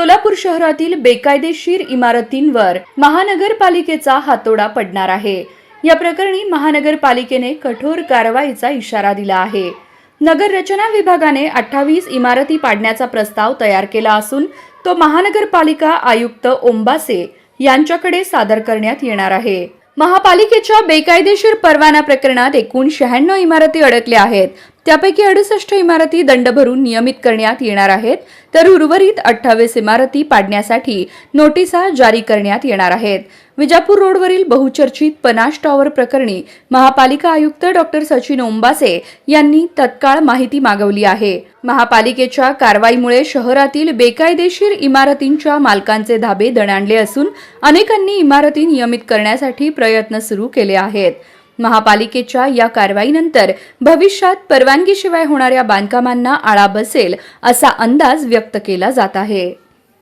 सोलापूर शहरातील बेकायदेशीर इमारतींवर महानगरपालिकेचा हातोडा पडणार आहे। या प्रकरणी महानगरपालिकेने कठोर कारवाईचा इशारा दिला आहे। नगर रचना विभागाने 28 इमारती पाडण्याचा प्रस्ताव तयार केला असून तो महानगरपालिका आयुक्त ओंबासे यांच्याकडे सादर करण्यात येणार आहे। महापालिकेच्या बेकायदेशीर परवाना प्रकरणात एकूण 96 इमारती अडकल्या आहेत। त्यापैकी 68 इमारती दंड भरून नियमित करण्यात येणार आहेत, तर उर्वरित 28 इमारती पाडण्यासाठी नोटिसा जारी करण्यात येणार आहेत। विजापूर रोडवरील बहुचर्चित पनाश टॉवर प्रकरणी महापालिका आयुक्त डॉक्टर सचिन ओंबासे यांनी तत्काळ माहिती मागवली आहे। महापालिकेच्या कारवाईमुळे शहरातील बेकायदेशीर इमारतींच्या मालकांचे धाबे दणाणले असून अनेकांनी इमारती नियमित करण्यासाठी प्रयत्न सुरू केले आहेत। महापालिकेच्या या कारवाईनंतर भविष्यात परवानगीशिवाय होणाऱ्या बांधकामांना आळा बसेल असा अंदाज व्यक्त केला जात आहे।